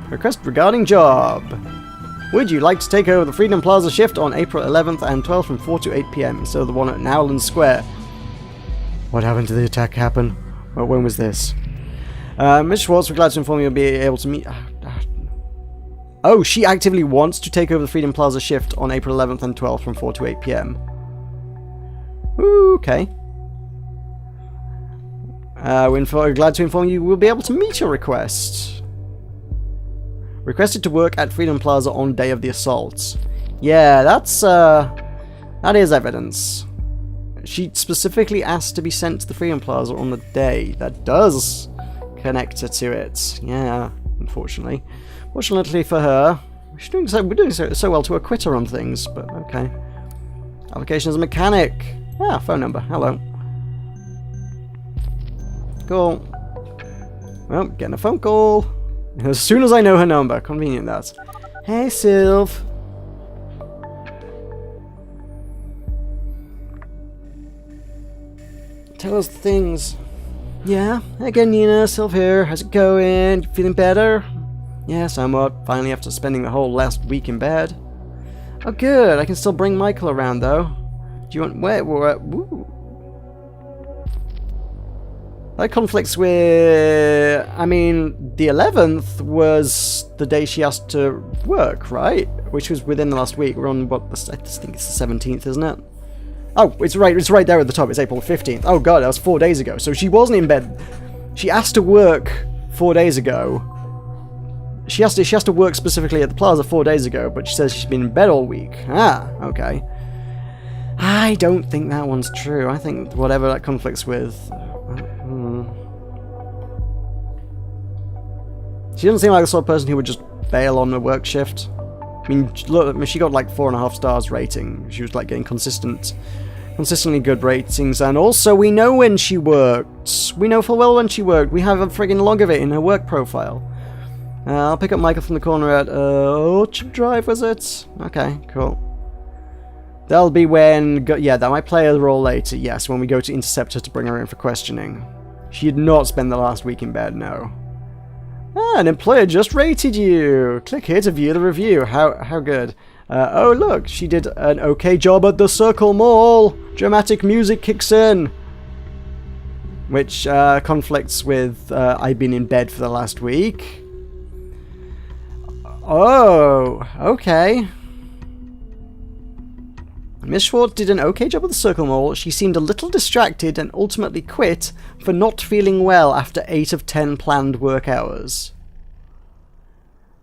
Request regarding job. Would you like to take over the Freedom Plaza shift on April 11th and 12th from 4 to 8 PM instead of the one at Nowland Square? What happened to the attack happen? Well, when was this? Ms. Schwartz, we're glad to inform you you'll be able to meet... Oh, she actively wants to take over the Freedom Plaza shift on April 11th and 12th from 4 to 8 PM. Okay. We're glad to inform you we'll be able to meet your request. Requested to work at Freedom Plaza on day of the assault. Yeah, that is evidence. She specifically asked to be sent to the Freedom Plaza on the day. That does connect her to it. Yeah, unfortunately. Fortunately for her, we're doing so well to acquit her on things, but okay. Application as a mechanic. Ah, phone number. Hello. Cool. Well, getting a phone call. As soon as I know her number. Convenient that. Hey, Sylv. Tell us the things. Yeah? Again, Nina. Sylv here. How's it going? Feeling better? Yeah, somewhat. Finally, after spending the whole last week in bed. Oh, good. I can still bring Michael around, though. Do you want... Woo. That conflicts with... I mean, the 11th was the day she asked to work, right? Which was within the last week. We're on, what, I think it's the 17th, isn't it? Oh, it's right there at the top. It's April 15th. Oh, God, that was 4 days ago. So she wasn't in bed. She asked to work 4 days ago. She has to work specifically at the plaza 4 days ago, but she says she's been in bed all week. Ah, okay. I don't think that one's true. I think whatever that conflicts with... She doesn't seem like the sort of person who would just bail on a work shift. I mean, look, she got like 4.5 stars rating. She was like getting consistently good ratings, and also we know when she worked. We know full well when she worked. We have a friggin' log of it in her work profile. I'll pick up Michael from the corner at Orchard Drive, was it? Okay, cool. That'll be when... yeah, that might play a role later, yes, when we go to intercept her to bring her in for questioning. She did not spend the last week in bed, no. Ah, an employer just rated you! Click here to view the review. How good. Oh, look, she did an okay job at the Circle Mall! Dramatic music kicks in! Which conflicts with I've been in bed for the last week. Oh, okay. Miss Schwartz did an okay job at the Circle Mall. She seemed a little distracted and ultimately quit for not feeling well after 8 of 10 planned work hours.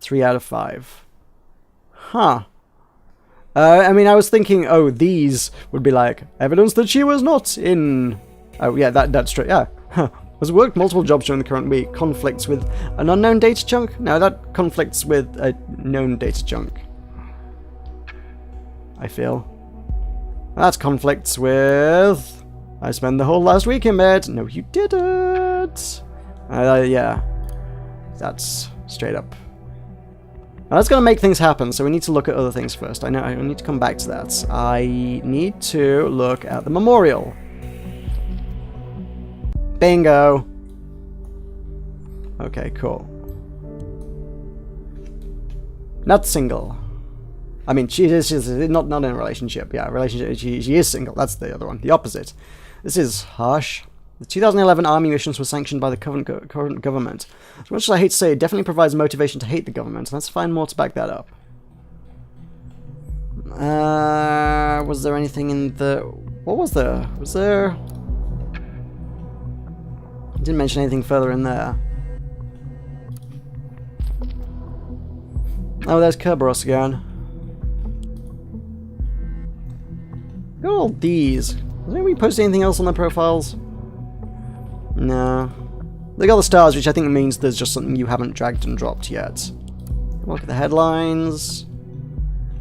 3 out of 5. Huh. I mean, I was thinking, oh, these would be like, evidence that she was not in... Oh, yeah, that's true, yeah. Huh. Has worked multiple jobs during the current week. Conflicts with an unknown data chunk? No, that conflicts with a known data chunk. I feel. That conflicts with... I spent the whole last week in bed. No, you didn't. Yeah. That's straight up. Now, that's going to make things happen, so we need to look at other things first. I know, I need to come back to that. I need to look at the memorial. Bingo. Okay, cool. Not single. I mean, she's not in a relationship. Yeah, relationship. She is single. That's the other one. The opposite. This is harsh. The 2011 army missions were sanctioned by the current government. As much as I hate to say, it definitely provides motivation to hate the government. Let's find more to back that up. Was there anything in the... What was there? Was there... I didn't mention anything further in there. Oh, there's Kerberos again. Look at all these. Has anybody posted anything else on their profiles? No. They got the stars, which I think means there's just something you haven't dragged and dropped yet. Look at the headlines.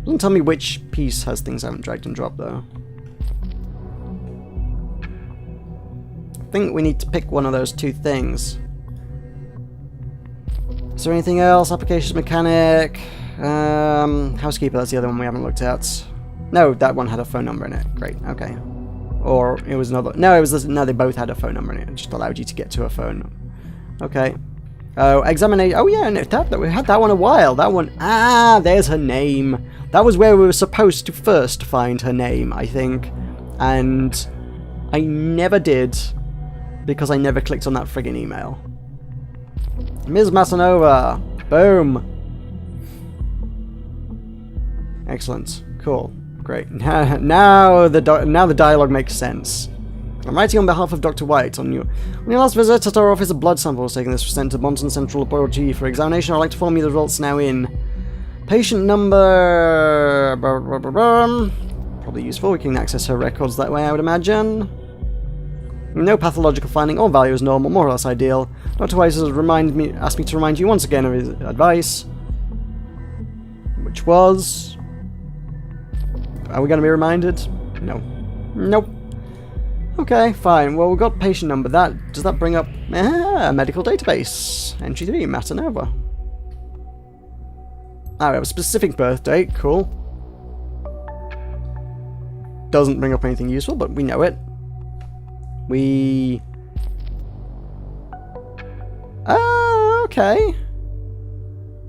Doesn't tell me which piece has things I haven't dragged and dropped, though. I think we need to pick one of those two things. Is there anything else? Applications mechanic. Housekeeper, that's the other one we haven't looked at. No, that one had a phone number in it. Great, okay. Or it was another... No, it was... No, they both had a phone number in it. It just allowed you to get to a phone. Okay. Oh, examination. Oh yeah, no, that we had that one a while. That one. Ah, there's her name. That was where we were supposed to first find her name, I think. And I never did because I never clicked on that friggin' email. Ms. Masanova. Boom. Excellent. Cool. Great. Now the dialogue makes sense. I'm writing on behalf of Dr. White. On your last visit at our office, a blood sample was taken. This was sent to Monton Central Laboratory for examination. I'd like to inform you the results now in. Patient number... Probably useful. We can access her records that way, I would imagine. No pathological finding. All value is normal, more or less ideal. Dr. White has asked me to remind you once again of his advice. Which was... Are we going to be reminded? No. Nope. Okay, fine. Well, we've got patient number. Does that bring up a medical database? Entry 3, Matanova. Ah, we have a specific birth date. Cool. Doesn't bring up anything useful, but we know it. Okay.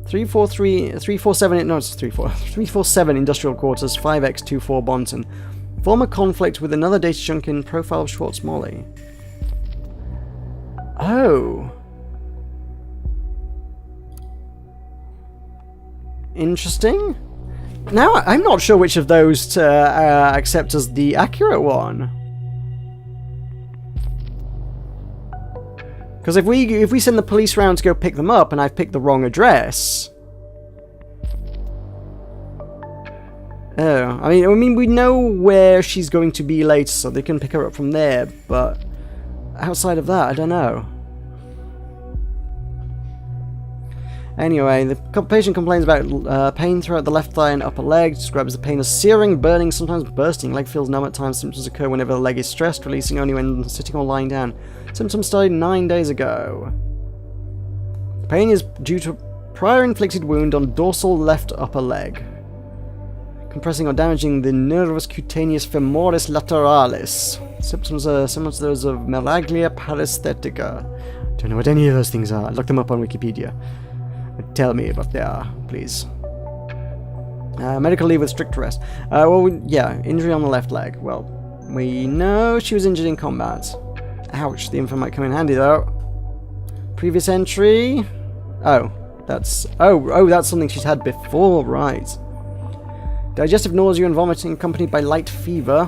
347, no, it's 347 Industrial Quarters, 5x24 Bonton. Former conflict with another data chunk in profile of Schwartz-Molly. Oh. Interesting. Now, I'm not sure which of those to accept as the accurate one. Because if we send the police round to go pick them up and I've picked the wrong address... Oh, I mean, we know where she's going to be later, so they can pick her up from there, but outside of that, I don't know. Anyway, the patient complains about pain throughout the left thigh and upper leg, describes the pain as searing, burning, sometimes bursting. Leg feels numb at times. Symptoms occur whenever the leg is stressed, releasing only when sitting or lying down. Symptoms started 9 days ago. The pain is due to a prior inflicted wound on dorsal left upper leg, compressing or damaging the nervus cutaneous femoris lateralis. Symptoms are similar to those of meraglia paresthetica. Don't know what any of those things are. Look them up on Wikipedia. Tell me what they are, please. Medical leave with strict rest. Yeah, injury on the left leg. Well, we know she was injured in combat. Ouch, the info might come in handy though. Previous entry. Oh, that's something she's had before, right? Digestive nausea and vomiting accompanied by light fever.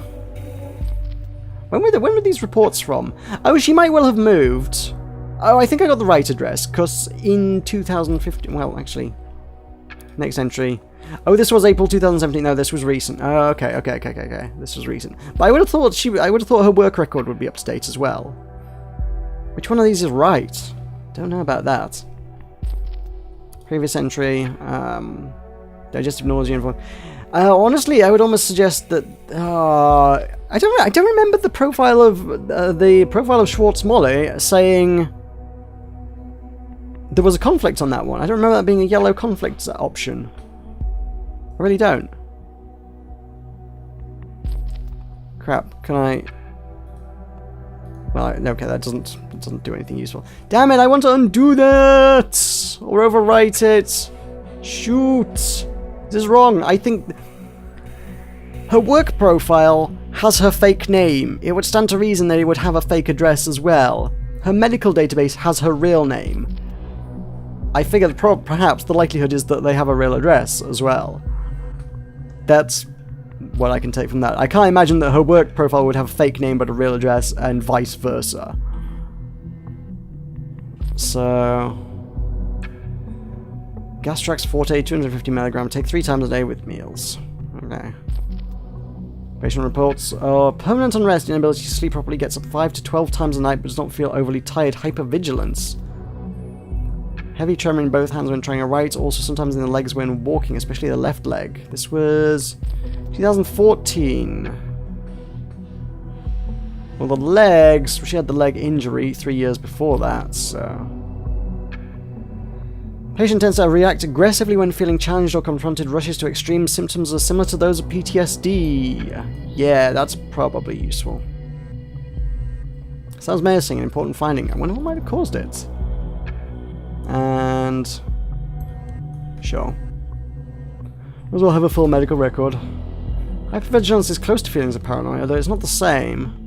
When were these reports from? Oh, she might well have moved. Oh, I think I got the right address, because in 2015... Well, actually... Next entry. Oh, this was April 2017. No, this was recent. Oh, okay. This was recent. But I would have thought her work record would be up to date as well. Which one of these is right? Don't know about that. Previous entry. Digestive nausea and vomiting. Honestly, I would almost suggest that I don't remember the profile of Schwartz-Molly saying there was a conflict on that one. I don't remember that being a yellow conflict option. I really don't. Crap. Can I? Well, okay, that doesn't do anything useful. Damn it! I want to undo that or overwrite it. Shoot. This is wrong. I think her work profile has her fake name. It would stand to reason that it would have a fake address as well. Her medical database has her real name. I figure that perhaps the likelihood is that they have a real address as well. That's what I can take from that. I can't imagine that her work profile would have a fake name but a real address and vice versa. So... Gastrax Forte, 250 mg, take 3 times a day with meals. Okay. Patient reports, permanent unrest, inability to sleep properly, gets up 5 to 12 times a night but does not feel overly tired, hypervigilance. Heavy tremor in both hands when trying to write, also sometimes in the legs when walking, especially the left leg. This was 2014. Well, the legs, she had the leg injury 3 years before that, so... Patient tends to react aggressively when feeling challenged or confronted, rushes to extreme. Symptoms are similar to those of PTSD. Yeah, that's probably useful. Sounds menacing, an important finding. I wonder what might have caused it. And... sure. As well have a full medical record. Hypervigilance is close to feelings of paranoia, though it's not the same.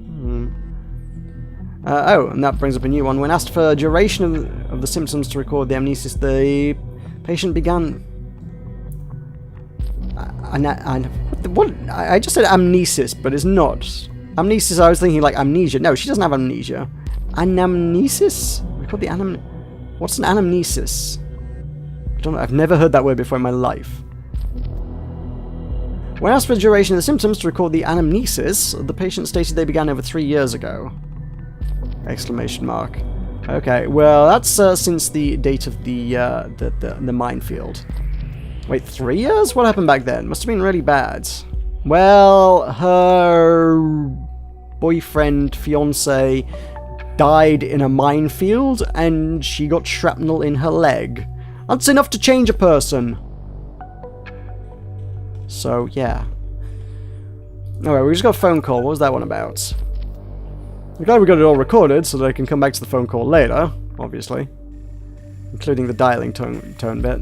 Oh, and that brings up a new one. When asked for duration of the symptoms to record the amnesis, the patient began... what? I just said amnesis, but it's not. Amnesis, I was thinking like amnesia. No, she doesn't have amnesia. Anamnesis? Record the What's an anamnesis? I don't know. I've never heard that word before in my life. When asked for the duration of the symptoms to record the anamnesis, the patient stated they began over 3 years ago. Exclamation mark. Okay, well, that's since the date of the minefield. Wait, 3 years? What happened back then? Must have been really bad. Well, her boyfriend, fiance, died in a minefield, and she got shrapnel in her leg. That's enough to change a person. So, yeah. Alright, we just got a phone call. What was that one about? I'm glad we got it all recorded so that I can come back to the phone call later, obviously. Including the dialing tone bit.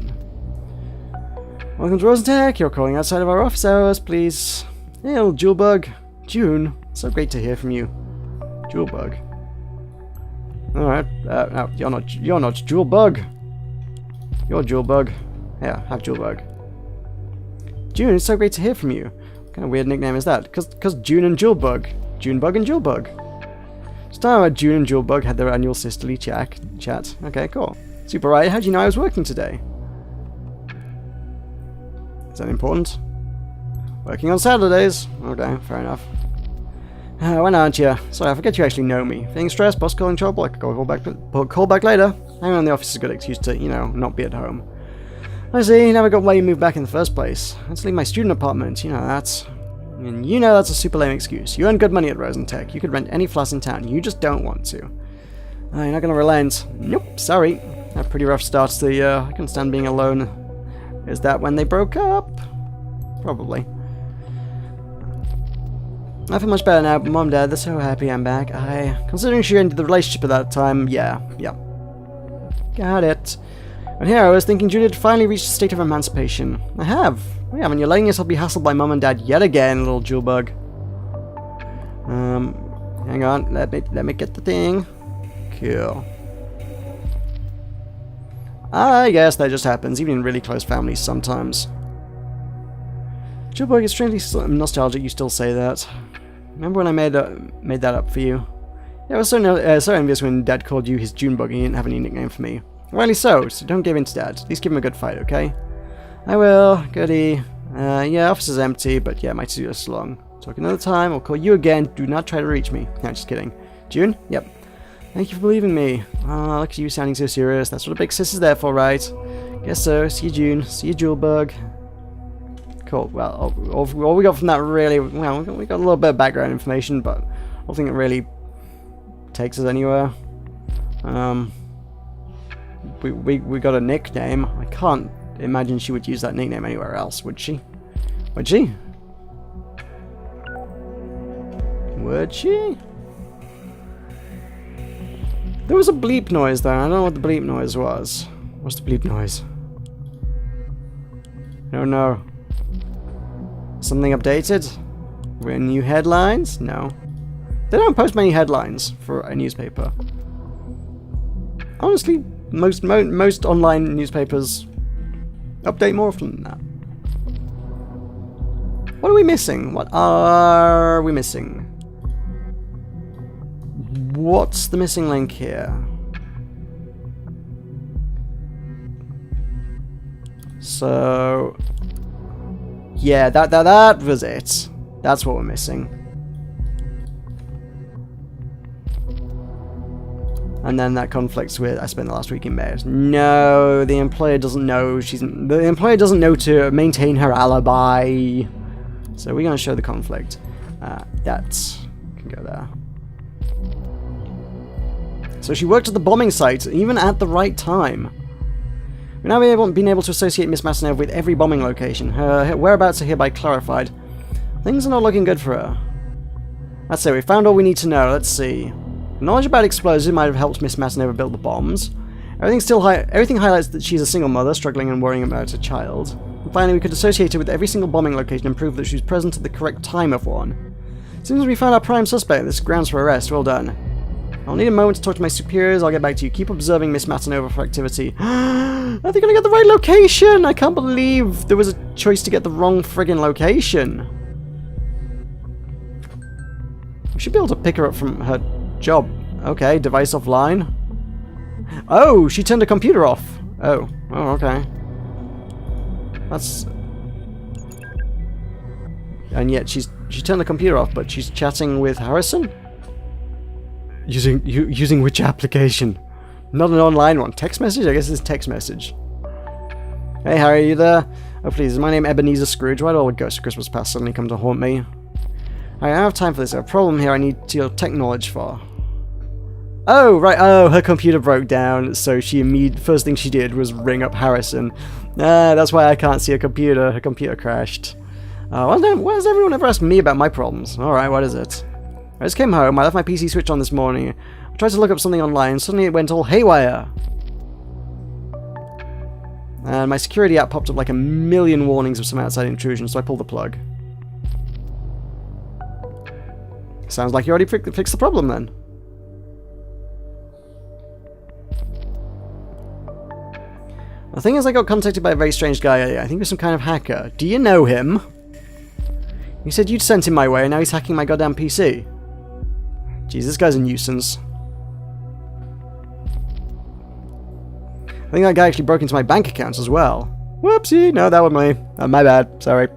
Welcome to Rosentech. You're calling outside of our office hours, please. Hail, Julebug. June. So great to hear from you. Julebug. Alright. No, you're not Julebug. You're Julebug. Yeah, have Julebug. June, it's so great to hear from you. What kind of weird nickname is that? Because June and Julebug. Junebug and Julebug. Just talking about June and Julebug had their annual sisterly chat. Okay, cool. Super right. How do you know I was working today? Is that important? Working on Saturdays. Okay, fair enough. When aren't you? Sorry, I forget you actually know me. Feeling stressed, boss calling trouble, I could call back later. Hanging on the office is a good excuse to, you know, not be at home. I see, never got why you moved back in the first place. Let's leave my student apartment, you know that. And you know that's a super lame excuse. You earn good money at Rosentech. You could rent any flat in town. You just don't want to. You're not going to relent. Nope, sorry. A pretty rough start to the year. I couldn't stand being alone. Is that when they broke up? Probably. I feel much better now, but Mom and Dad, they're so happy I'm back. Considering she ended the relationship at that time, yeah. Got it. But here I was thinking Judy had finally reached a state of emancipation. I have. Oh, yeah, when you're letting yourself be hassled by Mom and Dad yet again, little Julebug. Hang on, let me get the thing. Cool. I guess that just happens, even in really close families sometimes. Julebug is strangely nostalgic you still say that. Remember when I made that up for you? Yeah, I was so envious when Dad called you his Junebug and he didn't have any nickname for me. Rightly so don't give in to Dad. At least give him a good fight, okay? I will. Goody. Yeah, office is empty, but yeah, might do this long. Talk another time, I'll call you again. Do not try to reach me. No, just kidding. June? Yep. Thank you for believing me. Oh, look at you sounding so serious. That's what a big sis is there for, right? Guess so. See you, June. See you, Julebug. Cool. Well, all we got from that really... Well, we got a little bit of background information, but I don't think it really takes us anywhere. We got a nickname. I can't imagine she would use that nickname anywhere else, would she? Would she? Would she? There was a bleep noise there. I don't know what the bleep noise was. What's the bleep noise? I don't know. Something updated? We're new headlines? No. They don't post many headlines for a newspaper. Honestly, most online newspapers update more often than that. What are we missing? What are we missing? What's the missing link here? So, yeah, that was it. That's what we're missing. And then that conflicts with I spent the last week in bed. No, the employer doesn't know the employer doesn't know to maintain her alibi. So we're gonna show the conflict. That can go there. So she worked at the bombing site, even at the right time. We've now been able to associate Miss Masnev with every bombing location. Her whereabouts are hereby clarified. Things are not looking good for her. That's it, we found all we need to know. Let's see. Knowledge about explosives might have helped Miss Masnev build the bombs. Everything highlights that she's a single mother, struggling and worrying about her child. And finally, we could associate her with every single bombing location and prove that she's present at the correct time of one. As soon as we found our prime suspect, this is grounds for arrest. Well done. I'll need a moment to talk to my superiors. I'll get back to you. Keep observing Miss Matanova for activity. Are they gonna get the right location? I can't believe there was a choice to get the wrong friggin' location. We should be able to pick her up from her job. Okay, device offline. Oh, she turned the computer off. Oh, okay. That's... And yet she turned the computer off, but she's chatting with Harrison? Using which application? Not an online one. Text message? I guess it's text message. Hey Harry, are you there? Oh please, is my name Ebenezer Scrooge? Why do all the ghosts of Christmas past suddenly come to haunt me? I don't have time for this. I have a problem here I need your tech knowledge for. Oh, right. Oh, her computer broke down, so first thing she did was ring up Harrison. That's why I can't see her computer. Her computer crashed. Why does everyone ever ask me about my problems? Alright, what is it? I just came home. I left my PC switched on this morning. I tried to look up something online. Suddenly it went all haywire. And my security app popped up like a million warnings of some outside intrusion, so I pulled the plug. Sounds like you already fixed the problem then. The thing is, I got contacted by a very strange guy. I think he's some kind of hacker. Do you know him? He said you'd sent him my way, and now he's hacking my goddamn PC. Jeez, this guy's a nuisance. I think that guy actually broke into my bank accounts as well. Whoopsie! No, that was me. My bad. Sorry.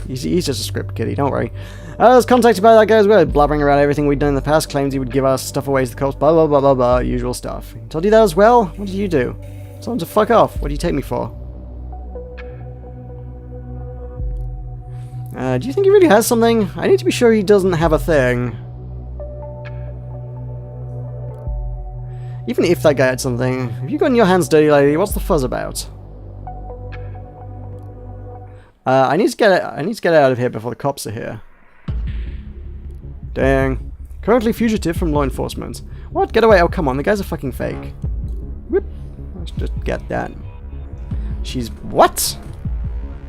He's just a script kiddie, don't worry. I was contacted by that guy as well, blabbering around everything we'd done in the past, claims he would give our stuff away to the cops, blah blah blah blah blah, usual stuff. He told you that as well? What did you do? Told him to fuck off. What do you take me for? Do you think he really has something? I need to be sure he doesn't have a thing. Even if that guy had something, have you gotten your hands dirty lately? What's the fuzz about? I need to get out of here before the cops are here. Dang. Currently fugitive from law enforcement. What? Get away. Oh, come on. The guy's a fucking fake. Whoop. Let's just get that. She's... What?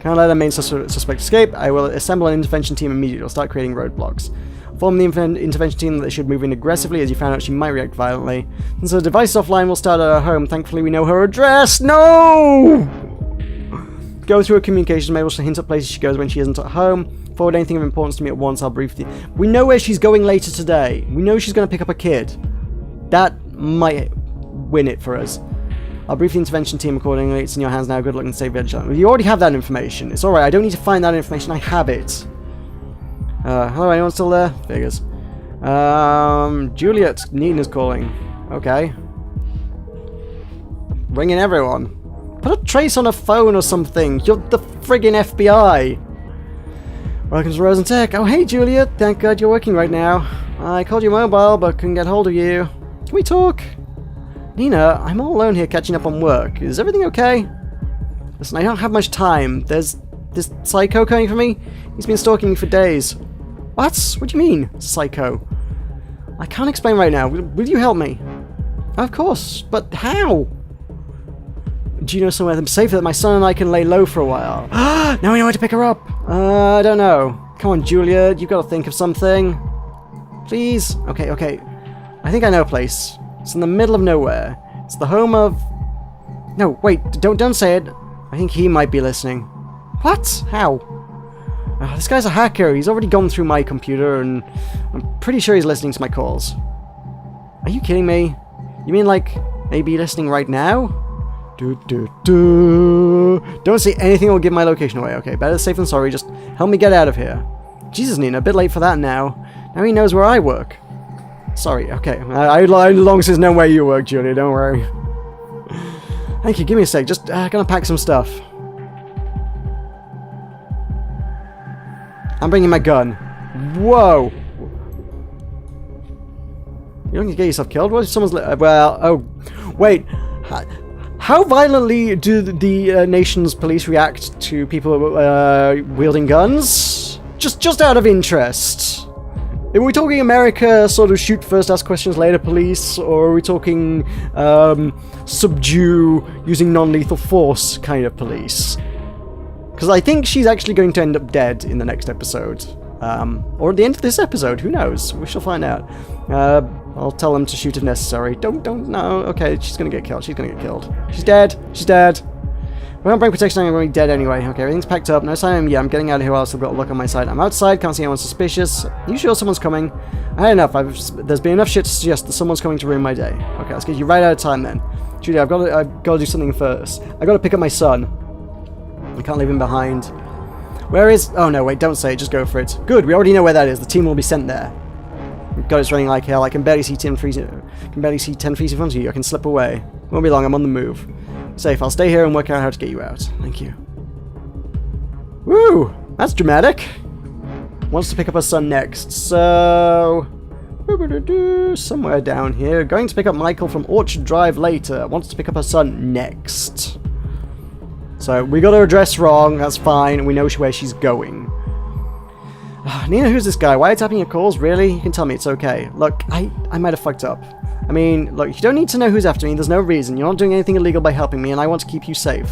Can't let our main suspect escape. I will assemble an intervention team immediately. I'll start creating roadblocks. Inform the intervention team that they should move in aggressively, as you found out she might react violently. And so the device offline will start at her home. Thankfully, we know her address. No! Go through her communications, maybe to hint at places she goes when she isn't at home. Forward anything of importance to me at once, I'll brief you. We know where she's going later today. We know she's going to pick up a kid. That might win it for us. I'll brief the intervention team accordingly. It's in your hands now. Good luck and stay vigilant. You already have that information. It's alright. I don't need to find that information. I have it. Hello, anyone still there? Figures. Juliet, Nina's calling. Okay. Ringing everyone. Put a trace on a phone or something. You're the friggin' FBI. Welcome to Rose and Tech. Oh, hey, Juliet. Thank God you're working right now. I called your mobile, but couldn't get hold of you. Can we talk? Nina, I'm all alone here catching up on work. Is everything okay? Listen, I don't have much time. There's this psycho coming for me. He's been stalking me for days. What? What do you mean, psycho? I can't explain right now. Will you help me? Of course, but how? Do you know somewhere safer that my son and I can lay low for a while? Now we know where to pick her up. I don't know. Come on, Julia. You've got to think of something. Please? Okay. I think I know a place. It's in the middle of nowhere. It's the home of... No, wait. Don't say it. I think he might be listening. What? How? This guy's a hacker. He's already gone through my computer, and I'm pretty sure he's listening to my calls. Are you kidding me? You mean, like, maybe listening right now? Don't say anything that will give my location away. Okay, better safe than sorry. Just help me get out of here. Jesus, Nina, a bit late for that now. Now he knows where I work. Sorry, okay. I long since know where you work, Julia, don't worry. Thank you, give me a sec. Just gonna pack some stuff. I'm bringing my gun. Whoa! You don't need to get yourself killed? What if someone's... well, oh... Wait. How violently do the nation's police react to people wielding guns? Just out of interest. Are we talking America sort of shoot first, ask questions later police, or are we talking subdue using non-lethal force kind of police? Because I think she's actually going to end up dead in the next episode. Or at the end of this episode, who knows? We shall find out. I'll tell them to shoot if necessary. Don't, no. Okay, she's gonna get killed. She's gonna get killed. She's dead. She's dead. We don't bring protection, I'm going to be dead anyway. Okay, everything's packed up. No sign of him. Yeah, I'm getting out of here while I've still got a look on my side. I'm outside, can't see anyone suspicious. You sure someone's coming? I had enough. There's been enough shit to suggest that someone's coming to ruin my day. Okay, let's get you right out of time then. Judy, I've got to do something first. I've got to pick up my son. I can't leave him behind. Where is... Oh no, wait, don't say it. Just go for it. Good, we already know where that is. The team will be sent there. God, it's raining like hell. I can barely see 10 feet in front of you. I can slip away. Won't be long. I'm on the move. Safe. I'll stay here and work out how to get you out. Thank you. Woo! That's dramatic. Wants to pick up her son next. So... somewhere down here. Going to pick up Michael from Orchard Drive later. Wants to pick up her son next. So, we got her address wrong. That's fine. We know where she's going. Nina, who's this guy? Why are you tapping your calls? Really? You can tell me. It's okay. Look, I might have fucked up. I mean, look, you don't need to know who's after me. There's no reason. You're not doing anything illegal by helping me, and I want to keep you safe.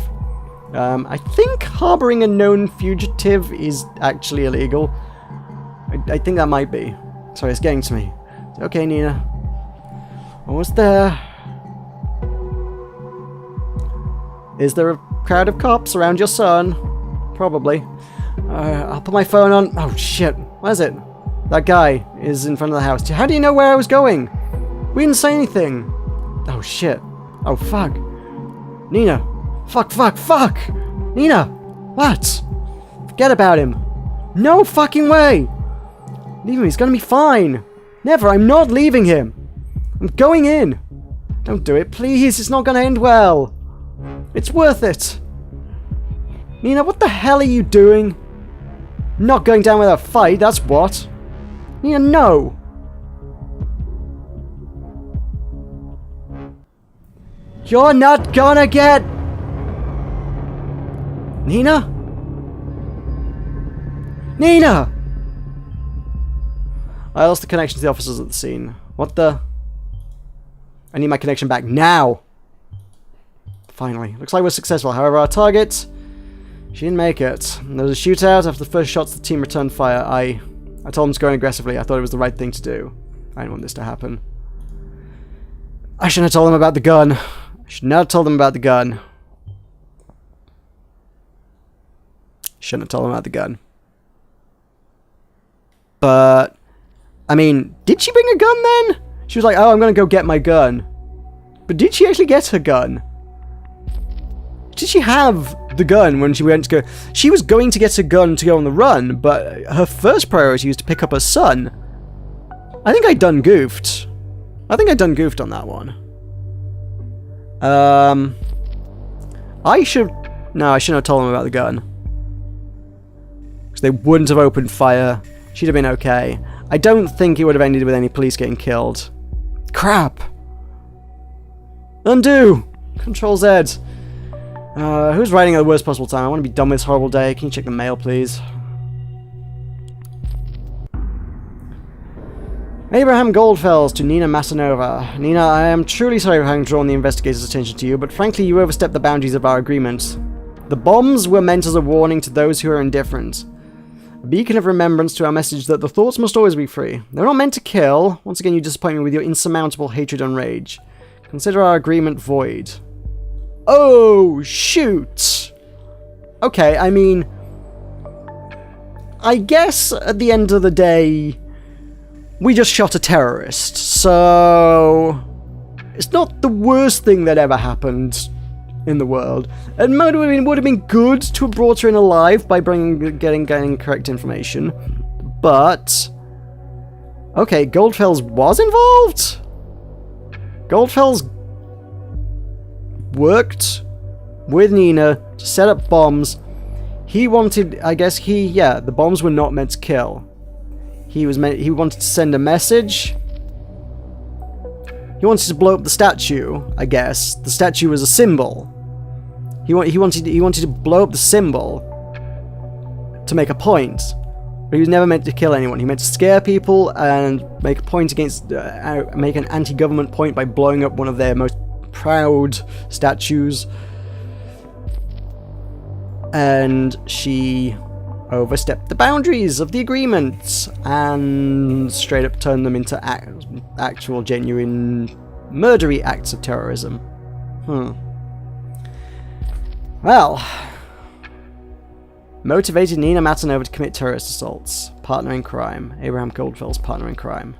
I think harboring a known fugitive is actually illegal. I think that might be. Sorry, it's getting to me. Okay, Nina. Almost there. Is there a crowd of cops around your son? Probably. I'll put my phone on. Oh, shit. What is it? That guy is in front of the house. How do you know where I was going? We didn't say anything. Oh, shit. Oh, fuck. Nina. Fuck. Nina. What? Forget about him. No fucking way. Leave him. He's gonna be fine. Never. I'm not leaving him. I'm going in. Don't do it, please. It's not gonna end well. It's worth it. Nina, what the hell are you doing? Not going down without a fight, that's what. Nina, no. You're not gonna get... Nina? Nina! I lost the connection to the officers at the scene. What the... I need my connection back now! Finally. Looks like we're successful. However, our target... She didn't make it. There was a shootout. After the first shots, the team returned fire. I told them to go in aggressively. I thought it was the right thing to do. I didn't want this to happen. I shouldn't have told them about the gun. I should not have told them about the gun. Shouldn't have told them about the gun. But... I mean, did she bring a gun then? She was like, oh, I'm going to go get my gun. But did she actually get her gun? Did she have the gun when she went to go... She was going to get a gun to go on the run, but her first priority was to pick up her son. I think I done goofed. I think I done goofed on that one. I should... No, I shouldn't have told them about the gun. Because they wouldn't have opened fire. She'd have been okay. I don't think it would have ended with any police getting killed. Crap! Undo! Control Z. Who's writing at the worst possible time? I want to be done with this horrible day. Can you check the mail, please? Abraham Goldfells to Nina Masanova. Nina, I am truly sorry for having drawn the investigators' attention to you, but frankly you overstepped the boundaries of our agreement. The bombs were meant as a warning to those who are indifferent. A beacon of remembrance to our message that the thoughts must always be free. They're not meant to kill. Once again, you disappoint me with your insurmountable hatred and rage. Consider our agreement void. Oh, shoot! Okay, I mean... I guess at the end of the day... We just shot a terrorist, so... It's not the worst thing that ever happened in the world. It would have been good to have brought her in alive by getting correct information. But... Okay, Goldfells was involved? Goldfells worked with Nina to set up bombs. He wanted... I guess the bombs were not meant to kill. He wanted to send a message. He wanted to blow up the statue, I guess. The statue was a symbol. He wanted to blow up the symbol to make a point. But he was never meant to kill anyone. He meant to scare people and make a point against, make an anti-government point by blowing up one of their most proud statues. And she overstepped the boundaries of the agreement and straight up turned them into actual, genuine, murdery acts of terrorism. Well, motivated Nina Matanova to commit terrorist assaults. Partner in crime. Abraham Goldfell's partner in crime.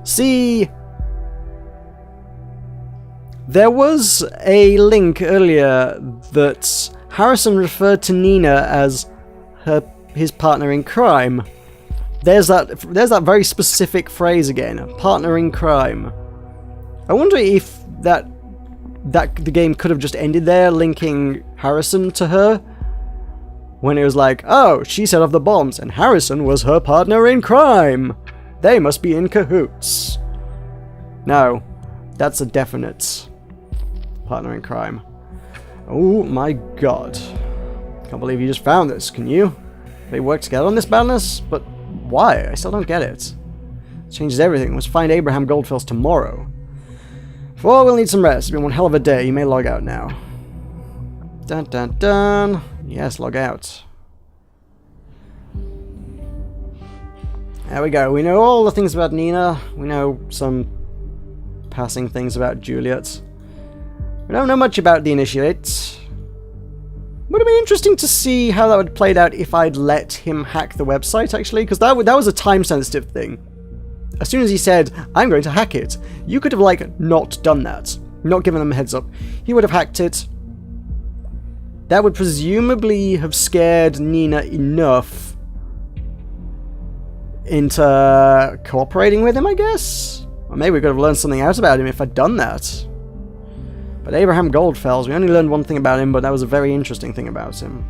See, there was a link earlier that Harrison referred to Nina as his partner in crime. There's that very specific phrase again, partner in crime. I wonder if that the game could have just ended there, linking Harrison to her, when it was like, oh, she set off the bombs and Harrison was her partner in crime. They must be in cahoots. No, that's a definite partner in crime. Oh my god. Can't believe you just found this, can you? They work together on this madness? But why? I still don't get it. It changes everything. Let's find Abraham Goldfell's tomorrow. For we'll need some rest. It's been one hell of a day. You may log out now. Dun dun dun. Yes, log out. There we go. We know all the things about Nina. We know some passing things about Juliet. We don't know much about the Initiate. Would have been interesting to see how that would have played out if I'd let him hack the website, actually, because that was a time-sensitive thing. As soon as he said, I'm going to hack it, you could have, like, not done that. Not given them a heads up. He would have hacked it. That would presumably have scared Nina enough into cooperating with him, I guess? Or maybe we could have learned something out about him if I'd done that. But Abraham Goldfell, we only learned one thing about him, but that was a very interesting thing about him.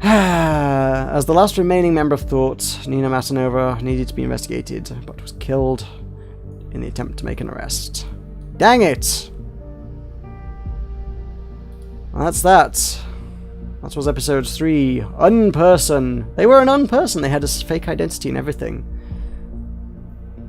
As the last remaining member of Thought, Nina Matanova needed to be investigated, but was killed in the attempt to make an arrest. Dang it! Well, that's that. That was episode 3. Unperson. They were an unperson. They had a fake identity and everything.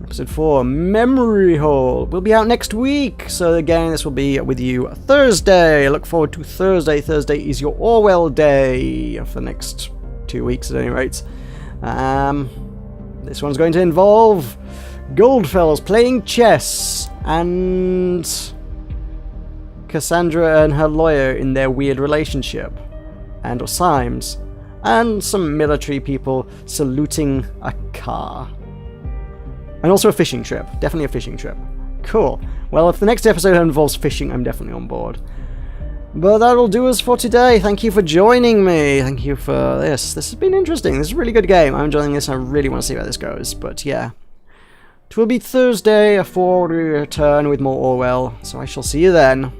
Episode 4, Memory Hole, will be out next week. So again, this will be with you Thursday. I look forward to Thursday. Thursday is your Orwell day for the next 2 weeks at any rate. This one's going to involve Goldfells playing chess and Cassandra and her lawyer in their weird relationship, and Symes, and some military people saluting a car. And also a fishing trip. Definitely a fishing trip. Cool. Well, if the next episode involves fishing, I'm definitely on board. But that'll do us for today. Thank you for joining me. Thank you for this. This has been interesting. This is a really good game. I'm enjoying this. I really want to see where this goes. But yeah. It will be Thursday before we return with more Orwell. So I shall see you then.